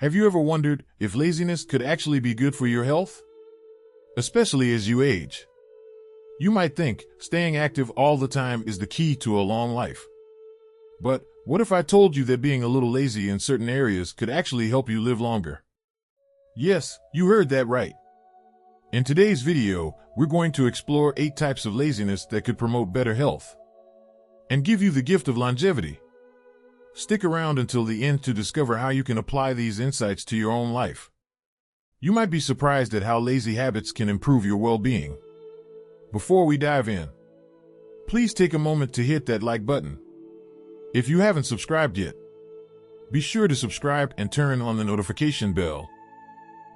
Have you ever wondered if laziness could actually be good for your health? Especially as you age. You might think staying active all the time is the key to a long life. But what if I told you that being a little lazy in certain areas could actually help you live longer? Yes, you heard that right. In today's video, we're going to explore 8 types of laziness that could promote better health and give you the gift of longevity. Stick around until the end to discover how you can apply these insights to your own life. You might be surprised at how lazy habits can improve your well-being. Before we dive in, please take a moment to hit that like button. If you haven't subscribed yet, be sure to subscribe and turn on the notification bell.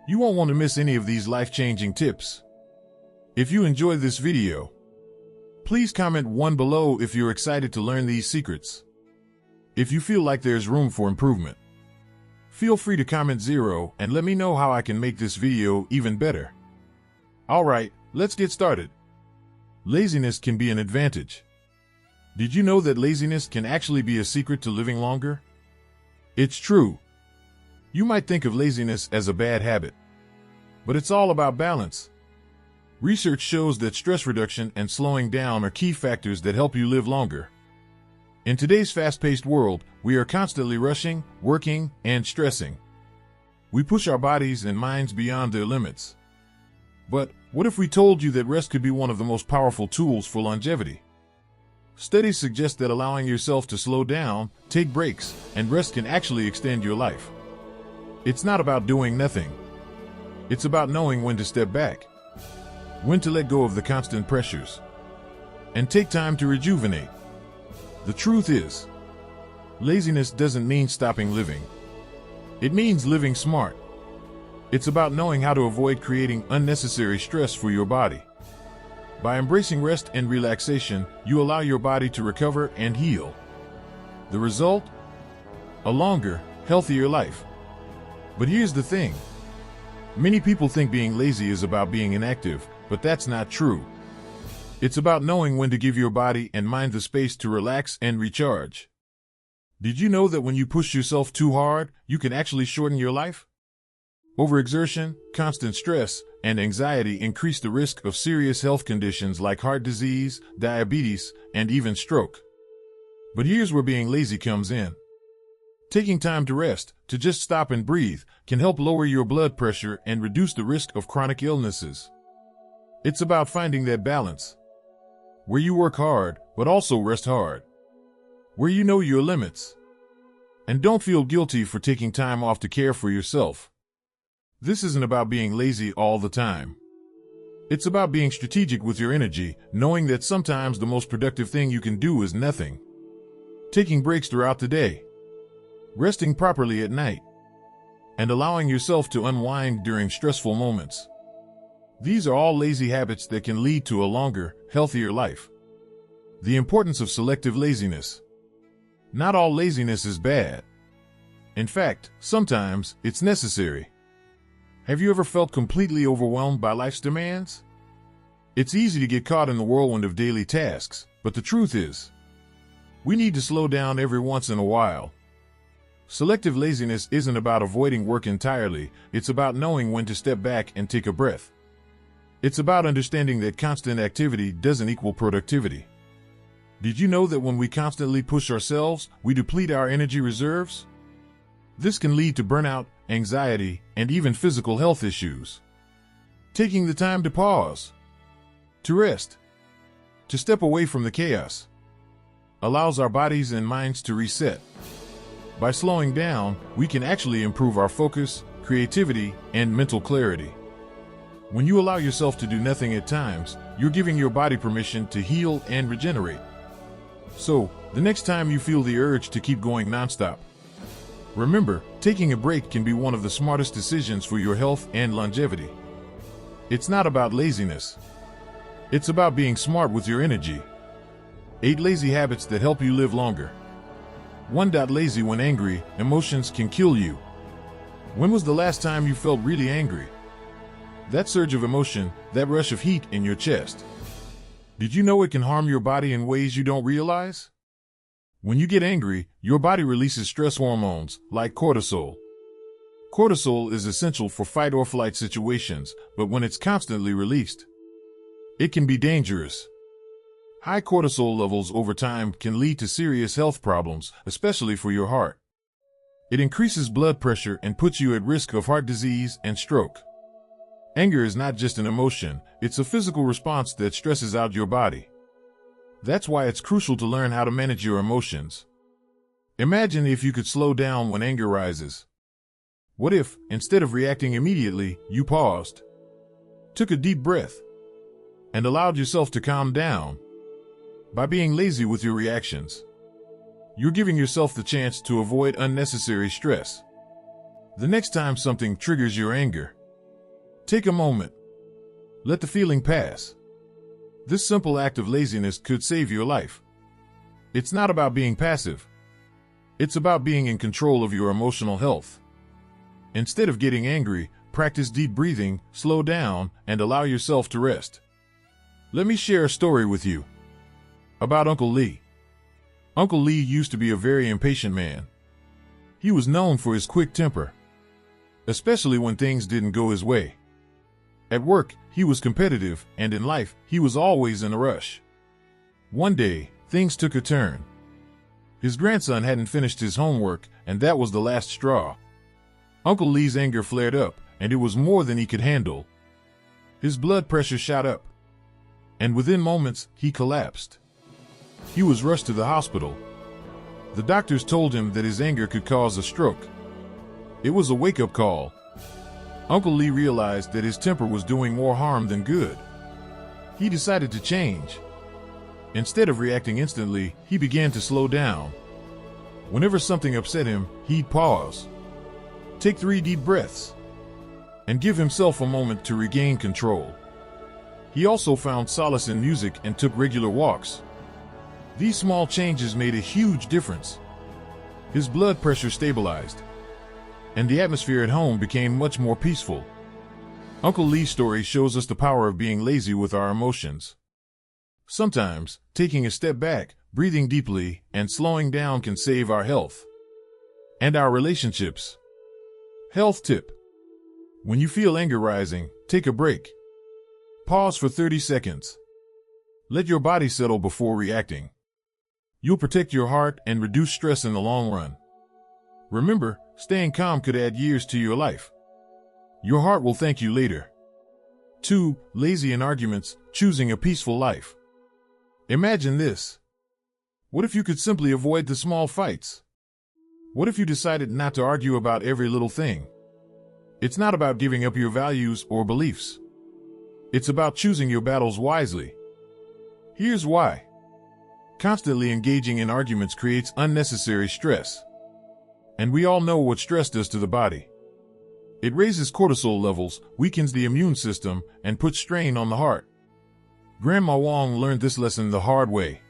You won't want to miss any of these life-changing tips. If you enjoyed this video, please comment 1 below if you're excited to learn these secrets. If you feel like there's room for improvement, feel free to comment 0 and let me know how I can make this video even better. Alright, let's get started. Laziness can be an advantage. Did you know that laziness can actually be a secret to living longer? It's true. You might think of laziness as a bad habit, but it's all about balance. Research shows that stress reduction and slowing down are key factors that help you live longer. In today's fast-paced world, we are constantly rushing, working, and stressing. We push our bodies and minds beyond their limits. But what if we told you that rest could be one of the most powerful tools for longevity? Studies suggest that allowing yourself to slow down, take breaks, and rest can actually extend your life. It's not about doing nothing. It's about knowing when to step back, when to let go of the constant pressures, and take time to rejuvenate. The truth is, laziness doesn't mean stopping living. It means living smart. It's about knowing how to avoid creating unnecessary stress for your body. By embracing rest and relaxation, you allow your body to recover and heal. The result? A longer, healthier life. But here's the thing. Many people think being lazy is about being inactive, but that's not true. It's about knowing when to give your body and mind the space to relax and recharge. Did you know that when you push yourself too hard, you can actually shorten your life? Overexertion, constant stress, and anxiety increase the risk of serious health conditions like heart disease, diabetes, and even stroke. But here's where being lazy comes in. Taking time to rest, to just stop and breathe, can help lower your blood pressure and reduce the risk of chronic illnesses. It's about finding that balance, where you work hard, but also rest hard, where you know your limits, and don't feel guilty for taking time off to care for yourself. This isn't about being lazy all the time. It's about being strategic with your energy, knowing that sometimes the most productive thing you can do is nothing. Taking breaks throughout the day, resting properly at night, and allowing yourself to unwind during stressful moments. These are all lazy habits that can lead to a longer, healthier life. The importance of selective laziness. Not all laziness is bad. In fact, sometimes it's necessary. Have you ever felt completely overwhelmed by life's demands? It's easy to get caught in the whirlwind of daily tasks, but the truth is, we need to slow down every once in a while. Selective laziness isn't about avoiding work entirely, it's about knowing when to step back and take a breath. It's about understanding that constant activity doesn't equal productivity. Did you know that when we constantly push ourselves, we deplete our energy reserves? This can lead to burnout, anxiety, and even physical health issues. Taking the time to pause, to rest, to step away from the chaos, allows our bodies and minds to reset. By slowing down, we can actually improve our focus, creativity, and mental clarity. When you allow yourself to do nothing at times, you're giving your body permission to heal and regenerate. So, the next time you feel the urge to keep going nonstop, remember, taking a break can be one of the smartest decisions for your health and longevity. It's not about laziness. It's about being smart with your energy. 8 lazy habits that help you live longer. 1. Lazy when angry, emotions can kill you. When was the last time you felt really angry? That surge of emotion, that rush of heat in your chest. Did you know it can harm your body in ways you don't realize? When you get angry, your body releases stress hormones, like cortisol. Cortisol is essential for fight or flight situations, but when it's constantly released, it can be dangerous. High cortisol levels over time can lead to serious health problems, especially for your heart. It increases blood pressure and puts you at risk of heart disease and stroke. Anger is not just an emotion, it's a physical response that stresses out your body. That's why it's crucial to learn how to manage your emotions. Imagine if you could slow down when anger rises. What if, instead of reacting immediately, you paused, took a deep breath, and allowed yourself to calm down? By being lazy with your reactions, you're giving yourself the chance to avoid unnecessary stress. The next time something triggers your anger, take a moment. Let the feeling pass. This simple act of laziness could save your life. It's not about being passive. It's about being in control of your emotional health. Instead of getting angry, practice deep breathing, slow down, and allow yourself to rest. Let me share a story with you about Uncle Lee. Uncle Lee used to be a very impatient man. He was known for his quick temper, especially when things didn't go his way. At work, he was competitive, and in life, he was always in a rush. One day, things took a turn. His grandson hadn't finished his homework, and that was the last straw. Uncle Lee's anger flared up, and it was more than he could handle. His blood pressure shot up, and within moments, he collapsed. He was rushed to the hospital. The doctors told him that his anger could cause a stroke. It was a wake-up call. Uncle Lee realized that his temper was doing more harm than good. He decided to change. Instead of reacting instantly, he began to slow down. Whenever something upset him, he'd pause, take 3 deep breaths, and give himself a moment to regain control. He also found solace in music and took regular walks. These small changes made a huge difference. His blood pressure stabilized, and the atmosphere at home became much more peaceful. Uncle Lee's story shows us the power of being lazy with our emotions. Sometimes, taking a step back, breathing deeply, and slowing down can save our health and our relationships. Health tip: when you feel anger rising, take a break. Pause for 30 seconds. Let your body settle before reacting. You'll protect your heart and reduce stress in the long run. Remember, staying calm could add years to your life. Your heart will thank you later. 2. Lazy in arguments, choosing a peaceful life. Imagine this. What if you could simply avoid the small fights? What if you decided not to argue about every little thing? It's not about giving up your values or beliefs. It's about choosing your battles wisely. Here's why. Constantly engaging in arguments creates unnecessary stress. And we all know what stress does to the body. It raises cortisol levels, weakens the immune system, and puts strain on the heart. Grandma Wong learned this lesson the hard way.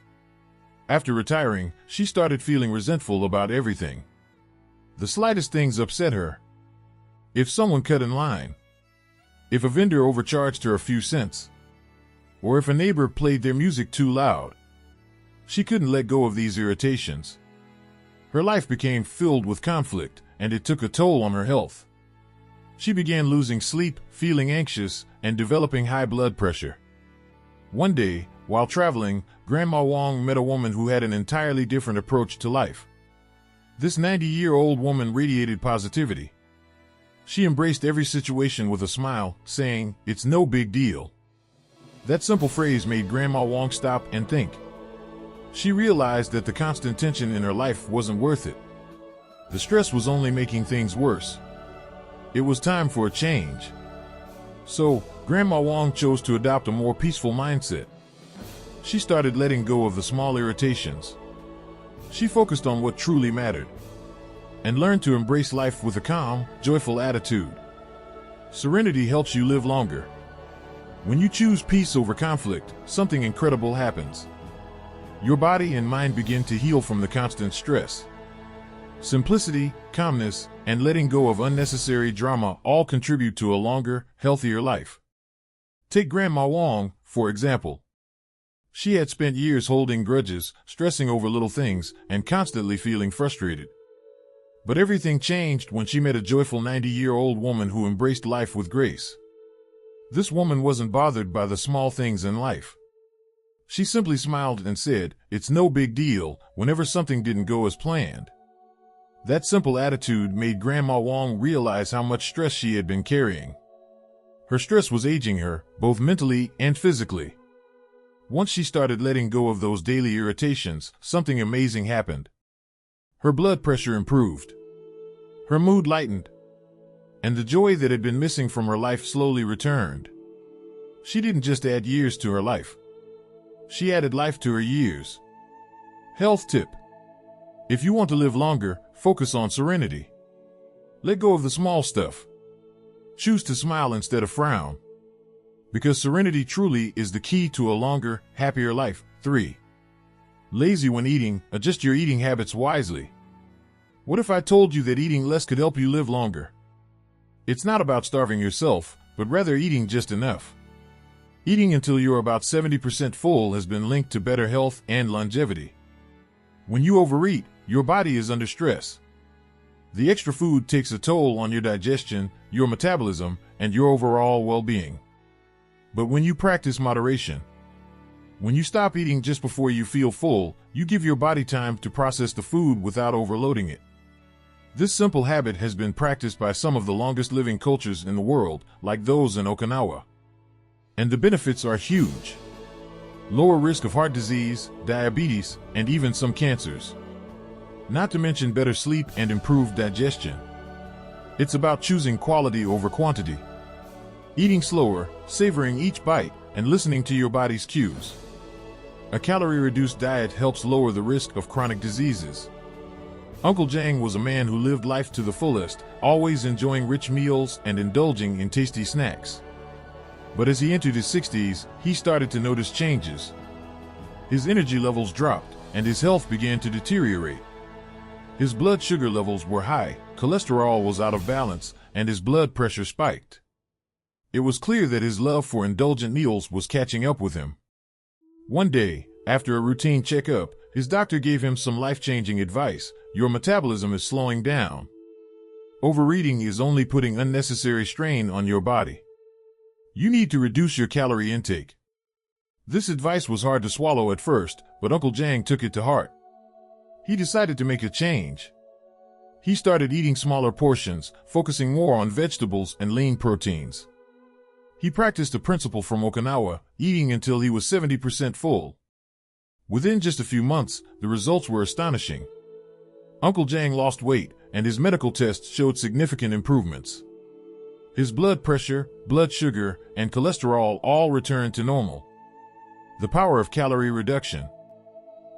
After retiring, she started feeling resentful about everything. The slightest things upset her. If someone cut in line, if a vendor overcharged her a few cents, or if a neighbor played their music too loud, she couldn't let go of these irritations. Her life became filled with conflict, and it took a toll on her health. She began losing sleep, feeling anxious, and developing high blood pressure. One day, while traveling, Grandma Wong met a woman who had an entirely different approach to life. This 90-year-old woman radiated positivity. She embraced every situation with a smile, saying, "It's no big deal." That simple phrase made Grandma Wong stop and think. She realized that the constant tension in her life wasn't worth it. The stress was only making things worse. It was time for a change. So, Grandma Wong chose to adopt a more peaceful mindset. She started letting go of the small irritations. She focused on what truly mattered and learned to embrace life with a calm, joyful attitude. Serenity helps you live longer. When you choose peace over conflict, something incredible happens. Your body and mind begin to heal from the constant stress. Simplicity, calmness, and letting go of unnecessary drama all contribute to a longer, healthier life. Take Grandma Wong, for example. She had spent years holding grudges, stressing over little things, and constantly feeling frustrated. But everything changed when she met a joyful 90-year-old woman who embraced life with grace. This woman wasn't bothered by the small things in life. She simply smiled and said, "It's no big deal," whenever something didn't go as planned. That simple attitude made Grandma Wong realize how much stress she had been carrying. Her stress was aging her, both mentally and physically. Once she started letting go of those daily irritations, something amazing happened. Her blood pressure improved. Her mood lightened. And the joy that had been missing from her life slowly returned. She didn't just add years to her life. She added life to her years. Health tip. If you want to live longer, focus on serenity. Let go of the small stuff. Choose to smile instead of frown. Because serenity truly is the key to a longer, happier life. 3. Lazy when eating. Adjust your eating habits wisely. What if I told you that eating less could help you live longer? It's not about starving yourself, but rather eating just enough. Eating until you're about 70% full has been linked to better health and longevity. When you overeat, your body is under stress. The extra food takes a toll on your digestion, your metabolism, and your overall well-being. But when you practice moderation, when you stop eating just before you feel full, you give your body time to process the food without overloading it. This simple habit has been practiced by some of the longest living cultures in the world, like those in Okinawa. And the benefits are huge. Lower risk of heart disease, diabetes, and even some cancers. Not to mention better sleep and improved digestion. It's about choosing quality over quantity. Eating slower, savoring each bite, and listening to your body's cues. A calorie-reduced diet helps lower the risk of chronic diseases. Uncle Jang was a man who lived life to the fullest, always enjoying rich meals and indulging in tasty snacks. But as he entered his 60s, he started to notice changes. His energy levels dropped, and his health began to deteriorate. His blood sugar levels were high, cholesterol was out of balance, and his blood pressure spiked. It was clear that his love for indulgent meals was catching up with him. One day, after a routine checkup, his doctor gave him some life-changing advice. Your metabolism is slowing down. Overeating is only putting unnecessary strain on your body. You need to reduce your calorie intake. This advice was hard to swallow at first, but Uncle Jang took it to heart. He decided to make a change. He started eating smaller portions, focusing more on vegetables and lean proteins. He practiced a principle from Okinawa, eating until he was 70% full. Within just a few months, the results were astonishing. Uncle Jang lost weight, and his medical tests showed significant improvements. His blood pressure, blood sugar, and cholesterol all returned to normal. The power of calorie reduction.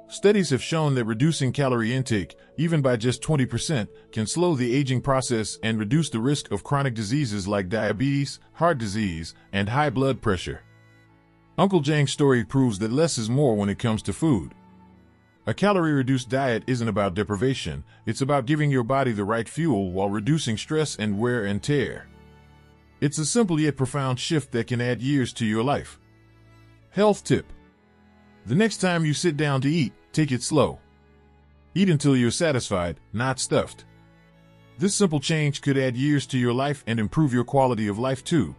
Studies have shown that reducing calorie intake, even by just 20%, can slow the aging process and reduce the risk of chronic diseases like diabetes, heart disease, and high blood pressure. Uncle Jang's story proves that less is more when it comes to food. A calorie-reduced diet isn't about deprivation, it's about giving your body the right fuel while reducing stress and wear and tear. It's a simple yet profound shift that can add years to your life. Health tip. The next time you sit down to eat, take it slow. Eat until you're satisfied, not stuffed. This simple change could add years to your life and improve your quality of life too.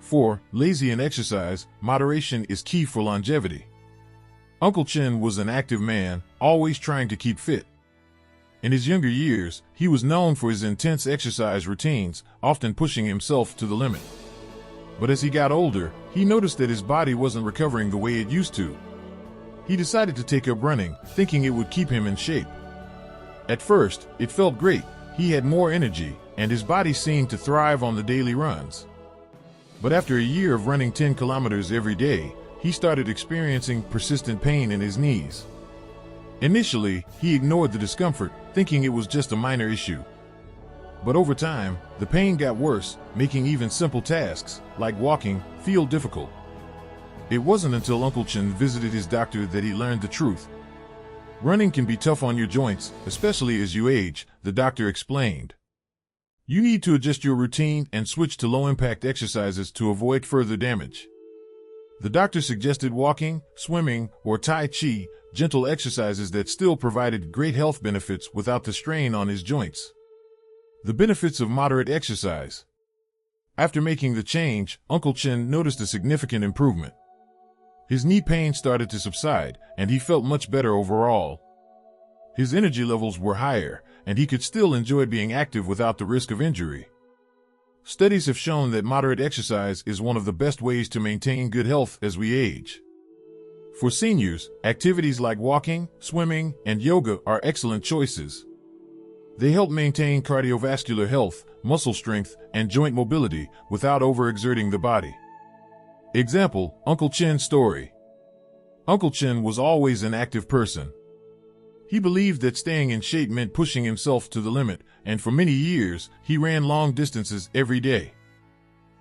4. Lazy in exercise. Moderation is key for longevity. Uncle Chen was an active man, always trying to keep fit. In his younger years, he was known for his intense exercise routines, often pushing himself to the limit. But as he got older, he noticed that his body wasn't recovering the way it used to. He decided to take up running, thinking it would keep him in shape. At first, it felt great. He had more energy, and his body seemed to thrive on the daily runs. But after a year of running 10 kilometers every day, he started experiencing persistent pain in his knees. Initially, he ignored the discomfort, thinking it was just a minor issue. But over time, the pain got worse, making even simple tasks, like walking, feel difficult. It wasn't until Uncle Chen visited his doctor that he learned the truth. Running can be tough on your joints, especially as you age, the doctor explained. You need to adjust your routine and switch to low-impact exercises to avoid further damage. The doctor suggested walking, swimming, or Tai Chi, gentle exercises that still provided great health benefits without the strain on his joints. The benefits of moderate exercise. After making the change, Uncle Chen noticed a significant improvement. His knee pain started to subside, and he felt much better overall. His energy levels were higher, and he could still enjoy being active without the risk of injury. Studies have shown that moderate exercise is one of the best ways to maintain good health as we age. For seniors, activities like walking, swimming, and yoga are excellent choices. They help maintain cardiovascular health, muscle strength, and joint mobility without overexerting the body. Example, Uncle Chen's story. Uncle Chen was always an active person. He believed that staying in shape meant pushing himself to the limit, and for many years, he ran long distances every day.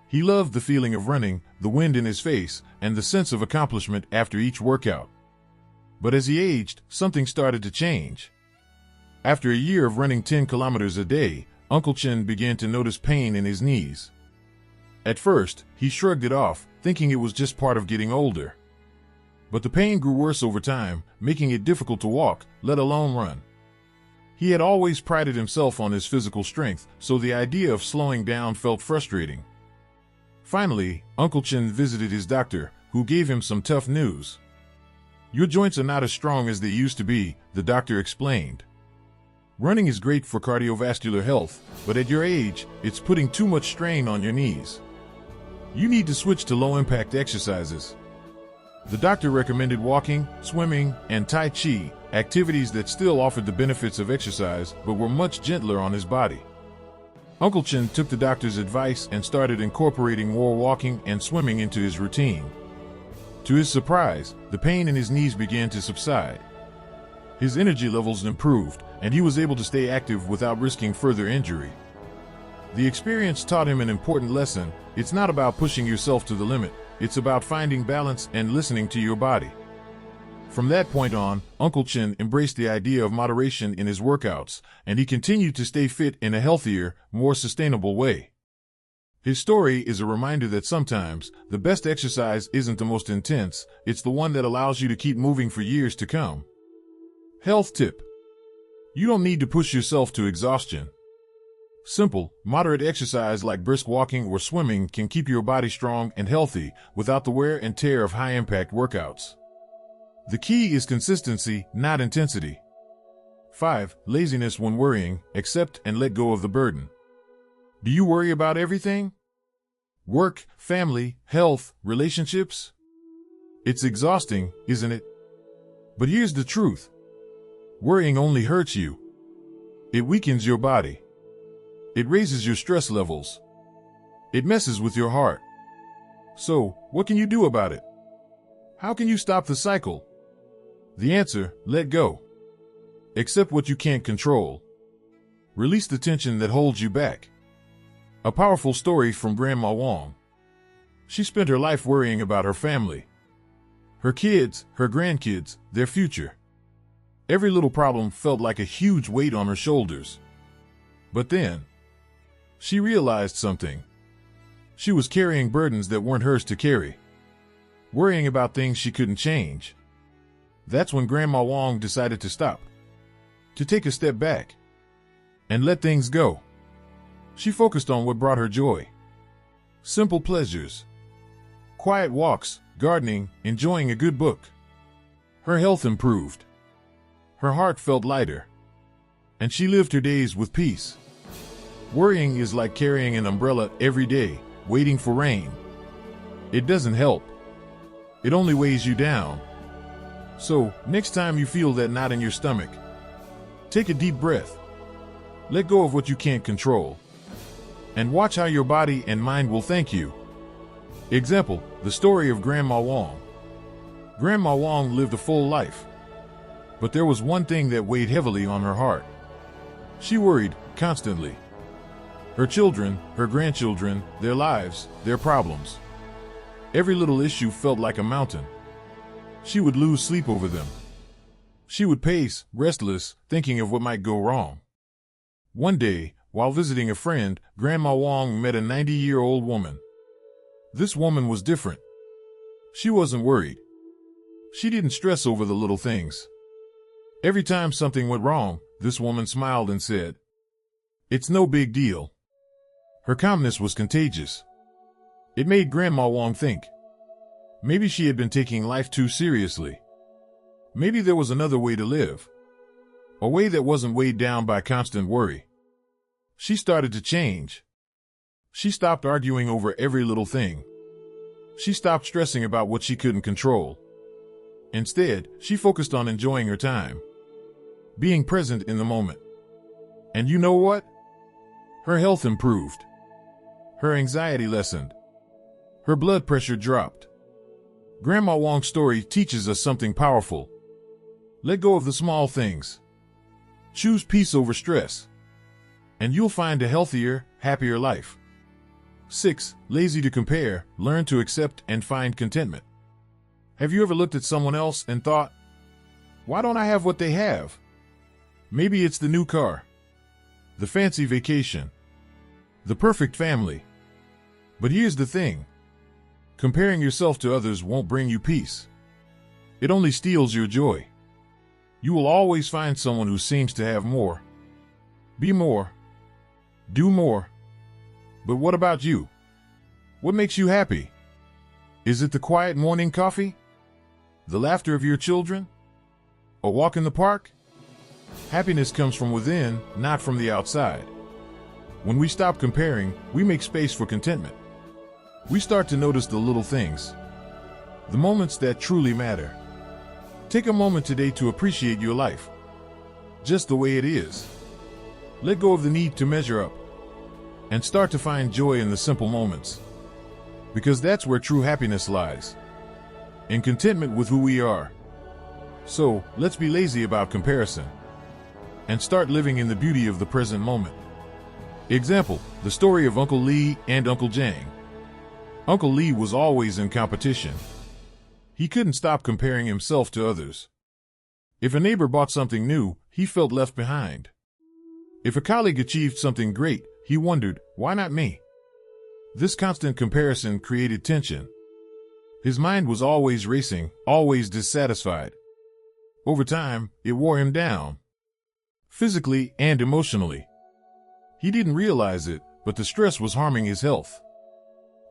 He loved the feeling of running, the wind in his face, and the sense of accomplishment after each workout. But as he aged, something started to change. After a year of running 10 kilometers a day, Uncle Chen began to notice pain in his knees. At first, he shrugged it off, thinking it was just part of getting older. But the pain grew worse over time, making it difficult to walk, let alone run. He had always prided himself on his physical strength, so the idea of slowing down felt frustrating. Finally, Uncle Chen visited his doctor, who gave him some tough news. "Your joints are not as strong as they used to be," the doctor explained. "Running is great for cardiovascular health, but at your age, it's putting too much strain on your knees. You need to switch to low-impact exercises." The doctor recommended walking, swimming, and Tai Chi, activities that still offered the benefits of exercise but were much gentler on his body. Uncle Chen took the doctor's advice and started incorporating more walking and swimming into his routine. To his surprise, the pain in his knees began to subside. His energy levels improved, and he was able to stay active without risking further injury. The experience taught him an important lesson: it's not about pushing yourself to the limit, it's about finding balance and listening to your body. From that point on, Uncle Chen embraced the idea of moderation in his workouts, and he continued to stay fit in a healthier, more sustainable way. His story is a reminder that sometimes, the best exercise isn't the most intense, it's the one that allows you to keep moving for years to come. Health tip: you don't need to push yourself to exhaustion. Simple, moderate exercise like brisk walking or swimming can keep your body strong and healthy without the wear and tear of high-impact workouts. The key is consistency, not intensity. 5. Laziness when worrying: accept and let go of the burden. Do you worry about everything? Work, family, health, relationships? It's exhausting, isn't it? But here's the truth. Worrying only hurts you. It weakens your body. It raises your stress levels. It messes with your heart. So, what can you do about it? How can you stop the cycle? The answer: let go. Accept what you can't control. Release the tension that holds you back. A powerful story from Grandma Wong. She spent her life worrying about her family. Her kids, her grandkids, their future. Every little problem felt like a huge weight on her shoulders. But then, she realized something. She was carrying burdens that weren't hers to carry. Worrying about things she couldn't change. That's when Grandma Wong decided to stop. To take a step back. And let things go. She focused on what brought her joy. Simple pleasures. Quiet walks, gardening, enjoying a good book. Her health improved. Her heart felt lighter. And she lived her days with peace. Worrying is like carrying an umbrella every day, waiting for rain. It doesn't help. It only weighs you down. So, next time you feel that knot in your stomach, take a deep breath. Let go of what you can't control. And watch how your body and mind will thank you. Example: the story of Grandma Wong. Grandma Wong lived a full life. But there was one thing that weighed heavily on her heart. She worried constantly. Her children, her grandchildren, their lives, their problems. Every little issue felt like a mountain. She would lose sleep over them. She would pace, restless, thinking of what might go wrong. One day, while visiting a friend, Grandma Wong met a 90-year-old woman. This woman was different. She wasn't worried. She didn't stress over the little things. Every time something went wrong, this woman smiled and said, "It's no big deal." Her calmness was contagious. It made Grandma Wong think. Maybe she had been taking life too seriously. Maybe there was another way to live. A way that wasn't weighed down by constant worry. She started to change. She stopped arguing over every little thing. She stopped stressing about what she couldn't control. Instead, she focused on enjoying her time. Being present in the moment. And you know what? Her health improved. Her anxiety lessened. Her blood pressure dropped. Grandma Wong's story teaches us something powerful. Let go of the small things. Choose peace over stress. And you'll find a healthier, happier life. 6. Lazy to compare, learn to accept and find contentment. Have you ever looked at someone else and thought, why don't I have what they have? Maybe it's the new car, the fancy vacation, the perfect family. But here's the thing. Comparing yourself to others won't bring you peace. It only steals your joy. You will always find someone who seems to have more. Be more. Do more. But what about you? What makes you happy? Is it the quiet morning coffee? The laughter of your children? A walk in the park? Happiness comes from within, not from the outside. When we stop comparing, we make space for contentment. We start to notice the little things, the moments that truly matter. Take a moment today to appreciate your life, just the way it is. Let go of the need to measure up, and start to find joy in the simple moments. Because that's where true happiness lies, in contentment with who we are. So, let's be lazy about comparison, and start living in the beauty of the present moment. Example, the story of Uncle Lee and Uncle Jang. Uncle Lee was always in competition. He couldn't stop comparing himself to others. If a neighbor bought something new, he felt left behind. If a colleague achieved something great, he wondered, why not me? This constant comparison created tension. His mind was always racing, always dissatisfied. Over time, it wore him down, physically and emotionally. He didn't realize it, but the stress was harming his health.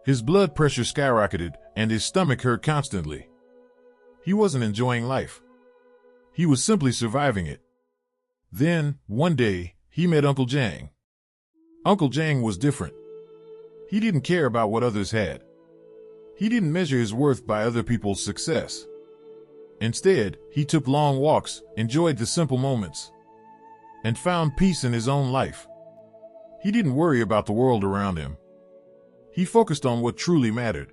His blood pressure skyrocketed, and his stomach hurt constantly. He wasn't enjoying life. He was simply surviving it. Then, one day, he met Uncle Jang. Uncle Jang was different. He didn't care about what others had. He didn't measure his worth by other people's success. Instead, he took long walks, enjoyed the simple moments, and found peace in his own life. He didn't worry about the world around him. He focused on what truly mattered.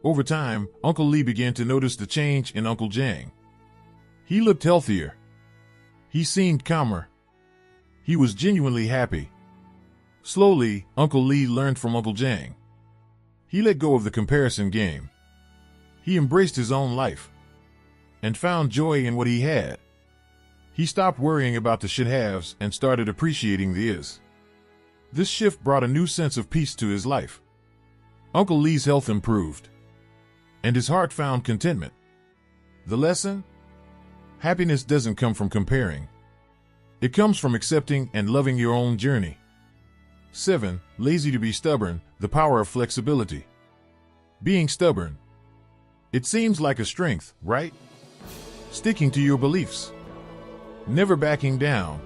Over time, Uncle Lee began to notice the change in Uncle Jang. He looked healthier. He seemed calmer. He was genuinely happy. Slowly, Uncle Lee learned from Uncle Jang. He let go of the comparison game. He embraced his own life and found joy in what he had. He stopped worrying about the should-haves and started appreciating the is. This shift brought a new sense of peace to his life. Uncle Lee's health improved, and his heart found contentment. The lesson? Happiness doesn't come from comparing. It comes from accepting and loving your own journey. 7. Lazy to be stubborn, the power of flexibility. Being stubborn. It seems like a strength, right? Sticking to your beliefs. Never backing down.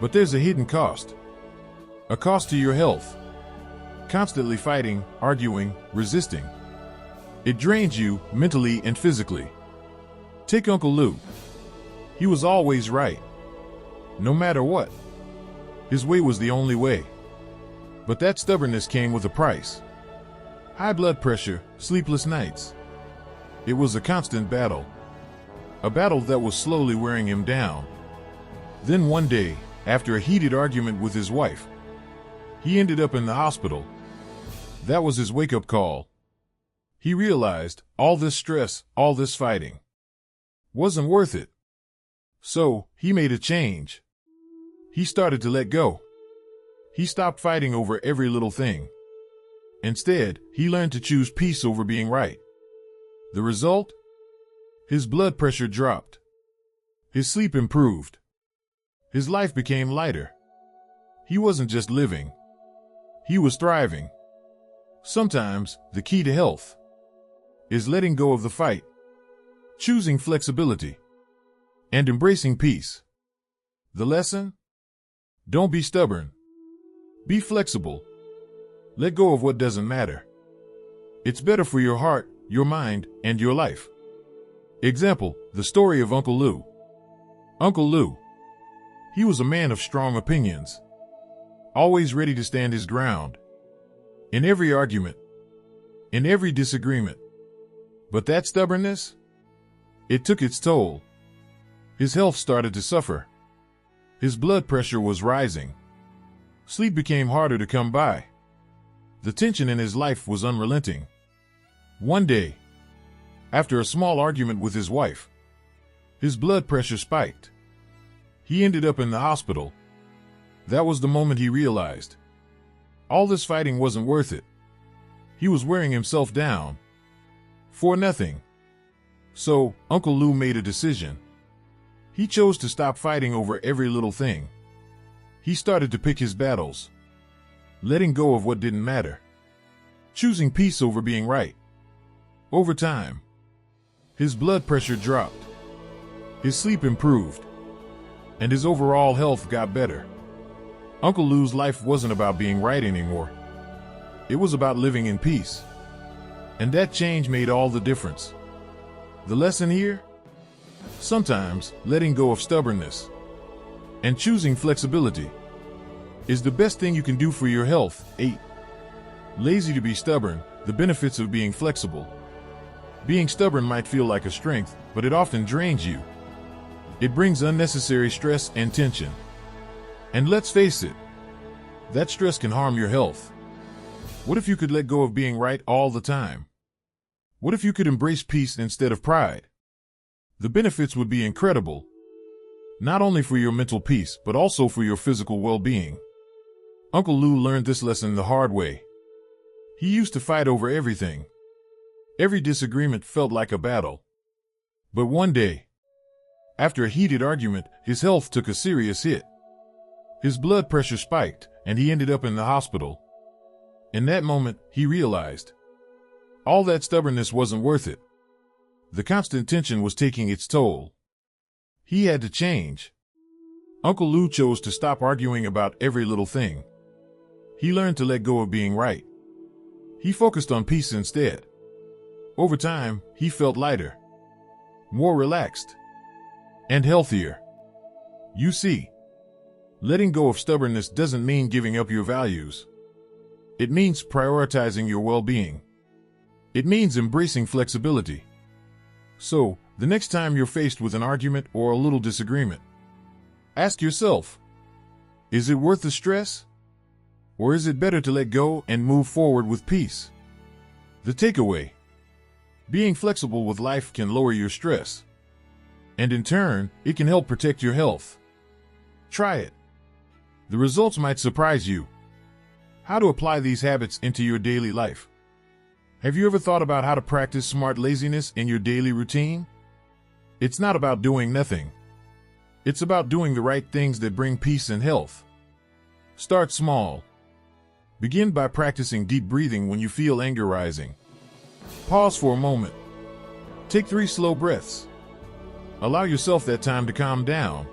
But there's a hidden cost. A cost to your health. Constantly fighting, arguing, resisting. It drains you mentally and physically. Take Uncle Lou. He was always right. No matter what. His way was the only way. But that stubbornness came with a price. High blood pressure, sleepless nights. It was a constant battle. A battle that was slowly wearing him down. Then one day, after a heated argument with his wife, he ended up in the hospital. That was his wake-up call. He realized all this stress, all this fighting, wasn't worth it. So, he made a change. He started to let go. He stopped fighting over every little thing. Instead, he learned to choose peace over being right. The result? His blood pressure dropped. His sleep improved. His life became lighter. He wasn't just living. He was thriving. Sometimes the key to health is letting go of the fight, choosing flexibility, and embracing peace. The lesson? Don't be stubborn. Be flexible. Let go of what doesn't matter. It's better for your heart, your mind, and your life. Example, the story of Uncle Lou. Uncle Lou. He was a man of strong opinions, always ready to stand his ground. In every argument, in every disagreement. But that stubbornness? It took its toll. His health started to suffer. His blood pressure was rising. Sleep became harder to come by. The tension in his life was unrelenting. One day, after a small argument with his wife, his blood pressure spiked. He ended up in the hospital. That was the moment he realized all this fighting wasn't worth it. He was wearing himself down for nothing. So, Uncle Lou made a decision. He chose to stop fighting over every little thing. He started to pick his battles, letting go of what didn't matter, choosing peace over being right. Over time, his blood pressure dropped, his sleep improved, and his overall health got better. Uncle Lou's life wasn't about being right anymore. It was about living in peace. And that change made all the difference. The lesson here? Sometimes letting go of stubbornness and choosing flexibility is the best thing you can do for your health. 8. Lazy to be stubborn, the benefits of being flexible. Being stubborn might feel like a strength, but it often drains you. It brings unnecessary stress and tension. And let's face it, that stress can harm your health. What if you could let go of being right all the time? What if you could embrace peace instead of pride? The benefits would be incredible, not only for your mental peace, but also for your physical well-being. Uncle Lou learned this lesson the hard way. He used to fight over everything. Every disagreement felt like a battle. But one day, after a heated argument, his health took a serious hit. His blood pressure spiked, and he ended up in the hospital. In that moment, he realized all that stubbornness wasn't worth it. The constant tension was taking its toll. He had to change. Uncle Lou chose to stop arguing about every little thing. He learned to let go of being right. He focused on peace instead. Over time, he felt lighter, more relaxed, and healthier. You see, letting go of stubbornness doesn't mean giving up your values. It means prioritizing your well-being. It means embracing flexibility. So, the next time you're faced with an argument or a little disagreement, ask yourself, is it worth the stress? Or is it better to let go and move forward with peace? The takeaway: being flexible with life can lower your stress. And in turn, it can help protect your health. Try it. The results might surprise you. How to apply these habits into your daily life? Have you ever thought about how to practice smart laziness in your daily routine? It's not about doing nothing. It's about doing the right things that bring peace and health. Start small. Begin by practicing deep breathing when you feel anger rising. Pause for a moment. Take 3 slow breaths. Allow yourself that time to calm down.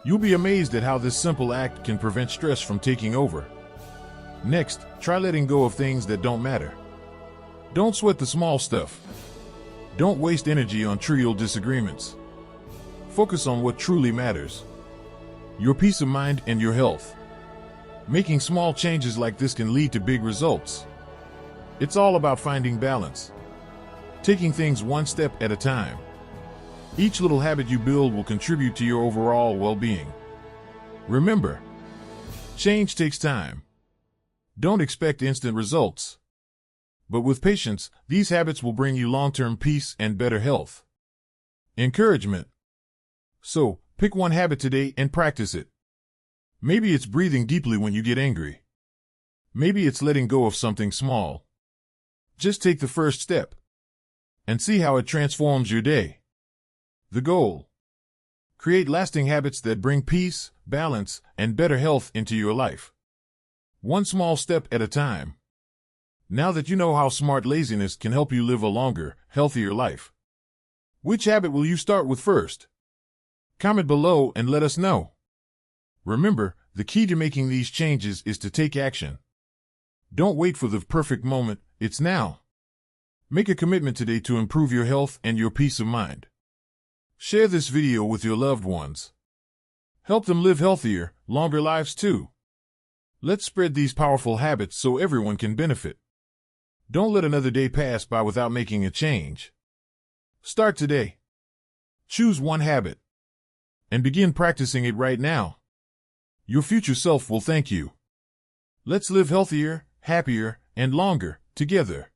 You'll be amazed at how this simple act can prevent stress from taking over. Next, try letting go of things that don't matter. Don't sweat the small stuff. Don't waste energy on trivial disagreements. Focus on what truly matters: your peace of mind and your health. Making small changes like this can lead to big results. It's all about finding balance, taking things one step at a time. Each little habit you build will contribute to your overall well-being. Remember, change takes time. Don't expect instant results. But with patience, these habits will bring you long-term peace and better health. Encouragement. So, pick one habit today and practice it. Maybe it's breathing deeply when you get angry. Maybe it's letting go of something small. Just take the first step. and see how it transforms your day. The goal: create lasting habits that bring peace, balance, and better health into your life. One small step at a time. Now that you know how smart laziness can help you live a longer, healthier life, which habit will you start with first? Comment below and let us know. Remember, the key to making these changes is to take action. Don't wait for the perfect moment, it's now. Make a commitment today to improve your health and your peace of mind. Share this video with your loved ones. Help them live healthier, longer lives too. Let's spread these powerful habits so everyone can benefit. Don't let another day pass by without making a change. Start today. Choose one habit and begin practicing it right now. Your future self will thank you. Let's live healthier, happier, and longer together.